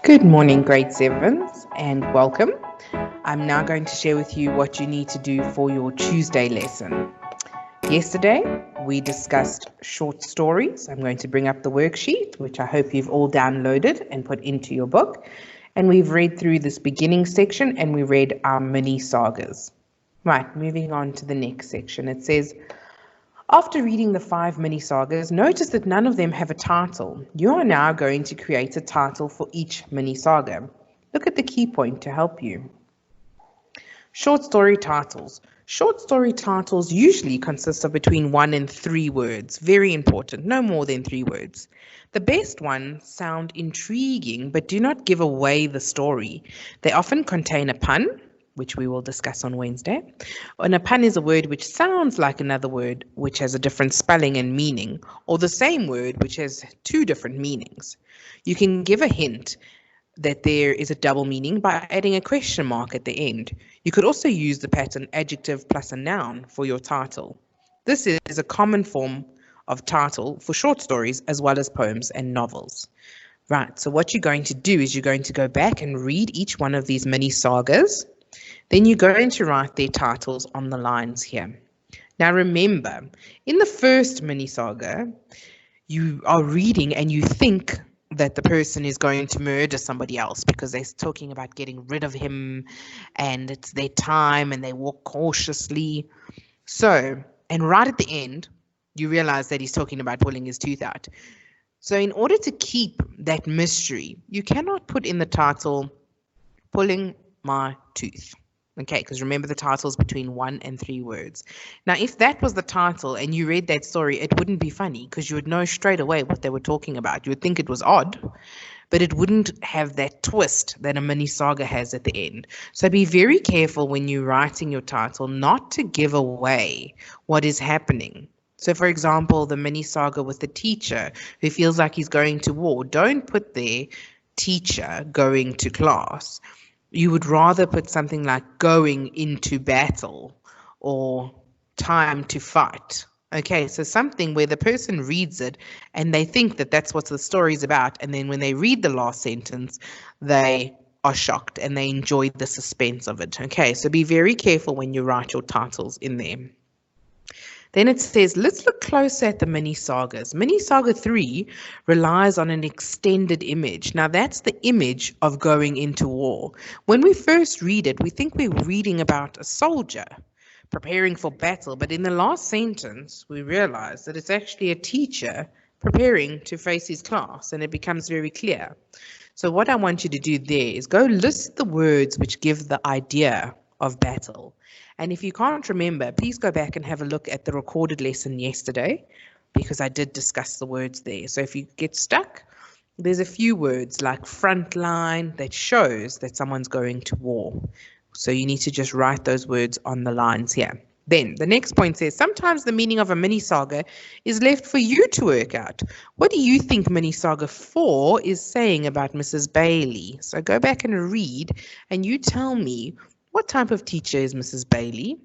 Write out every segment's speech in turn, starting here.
Good morning, grade 7s, and welcome. I'm now going to share with you what you need to do for your Tuesday lesson. Yesterday, we discussed short stories. I'm going to bring up the worksheet, which I hope you've all downloaded and put into your book. And we've read through this beginning section and we read our mini sagas. Right, moving on to the next section. It says, after reading the 5 mini sagas, notice that none of them have a title. You are now going to create a title for each mini saga. Look at the key point to help you. Short story titles. Short story titles usually consist of between 1 and 3 words. Very important, no more than 3 words. The best ones sound intriguing but do not give away the story. They often contain a pun, which we will discuss on Wednesday. And a pun is a word which sounds like another word which has a different spelling and meaning, or the same word which has 2 different meanings. You can give a hint that there is a double meaning by adding a question mark at the end. You could also use the pattern adjective plus a noun for your title. This is a common form of title for short stories as well as poems and novels. Right, so what you're going to do is you're going to go back and read each one of these mini sagas. Then you're going to write their titles on the lines here. Now remember, in the first mini saga, you are reading and you think that the person is going to murder somebody else because they're talking about getting rid of him and it's their time and they walk cautiously. So, and right at the end, you realize that he's talking about pulling his tooth out. So in order to keep that mystery, you cannot put in the title, pulling my tooth. Okay, because remember the title is between 1 and 3 words. Now, if that was the title and you read that story, it wouldn't be funny because you would know straight away what they were talking about. You would think it was odd, but it wouldn't have that twist that a mini saga has at the end. So be very careful when you're writing your title not to give away what is happening. So, for example, the mini saga with the teacher who feels like he's going to war, don't put there teacher going to class. You would rather put something like going into battle or time to fight. Okay, so something where the person reads it and they think that that's what the story is about. And then when they read the last sentence, they are shocked and they enjoy the suspense of it. Okay, so be very careful when you write your titles in there. Then it says, let's look closer at the mini sagas. Mini saga 3 relies on an extended image. Now that's the image of going into war. When we first read it, we think we're reading about a soldier preparing for battle. But in the last sentence, we realize that it's actually a teacher preparing to face his class, and it becomes very clear. So what I want you to do there is go list the words which give the idea of battle. And if you can't remember, please go back and have a look at the recorded lesson yesterday, because I did discuss the words there. So if you get stuck, there's a few words like front line that shows that someone's going to war. So you need to just write those words on the lines here. Then the next point says, sometimes the meaning of a mini saga is left for you to work out. What do you think mini saga 4 is saying about Mrs. Bailey? So go back and read and you tell me, what type of teacher is Mrs. Bailey?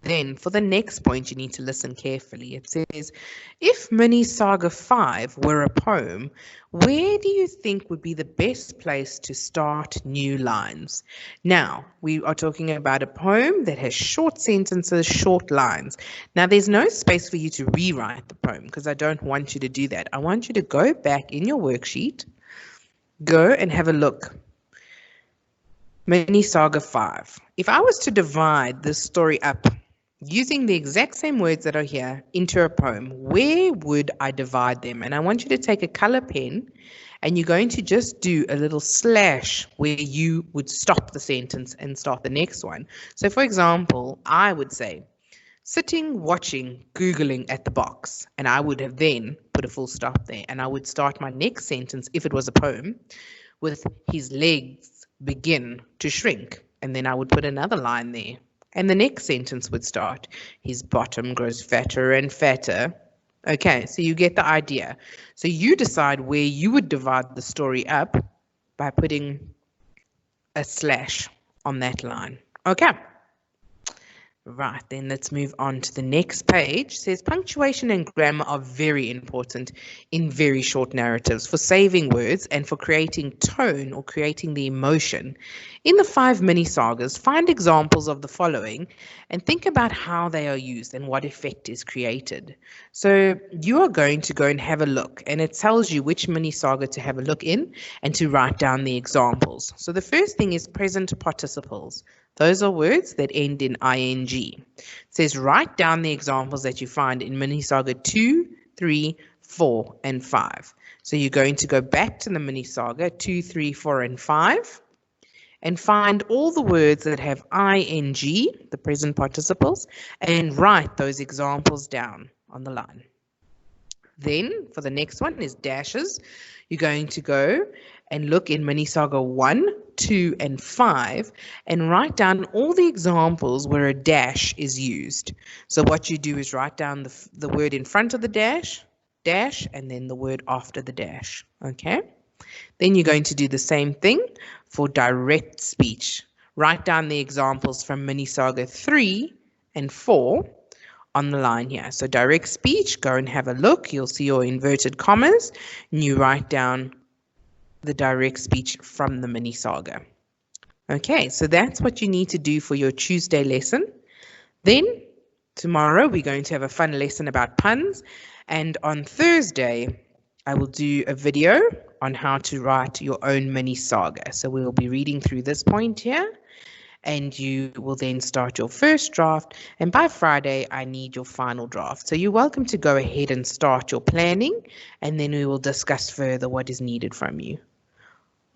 Then for the next point, you need to listen carefully. It says, if mini saga 5 were a poem, where do you think would be the best place to start new lines? Now, we are talking about a poem that has short sentences, short lines. Now, there's no space for you to rewrite the poem because I don't want you to do that. I want you to go back in your worksheet, go and have a look. Mini saga 5. If I was to divide this story up using the exact same words that are here into a poem, where would I divide them? And I want you to take a color pen and you're going to just do a little slash where you would stop the sentence and start the next one. So for example, I would say, sitting, watching, Googling at the box. And I would have then put a full stop there. And I would start my next sentence, if it was a poem, with his legs begin to shrink, and then I would put another line there, and the next sentence would start, his bottom grows fatter and fatter. Okay, so you get the idea. So you decide where you would divide the story up by putting a slash on that line. Okay, Right, then let's move on to the next page. It says punctuation and grammar are very important in very short narratives for saving words and for creating tone or creating the emotion. In the 5 mini sagas, find examples of the following and think about how they are used and what effect is created. So you are going to go and have a look, and it tells you which mini saga to have a look in and to write down the examples. So the first thing is present participles. Those are words that end in ing. It says write down the examples that you find in mini saga 2, 3, 4, and 5. So you're going to go back to the mini saga 2, 3, 4, and 5 and find all the words that have ing, the present participles, and write those examples down on the line. Then for the next one is dashes. You're going to go and look in mini saga 1, 2, and 5 and write down all the examples where a dash is used. So what you do is write down the word in front of the dash, and then the word after the dash. Okay. Then you're going to do the same thing for direct speech. Write down the examples from mini saga 3 and 4 on the line here. So direct speech, go and have a look. You'll see your inverted commas and you write down the direct speech from the mini saga. Okay, so that's what you need to do for your Tuesday lesson. Then tomorrow we're going to have a fun lesson about puns, and on Thursday I will do a video on how to write your own mini saga. So we will be reading through this point here, and you will then start your first draft, and by Friday I need your final draft. So you're welcome to go ahead and start your planning, and then we will discuss further what is needed from you.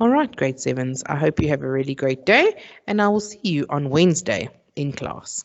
All right, grade 7s, I hope you have a really great day, and I will see you on Wednesday in class.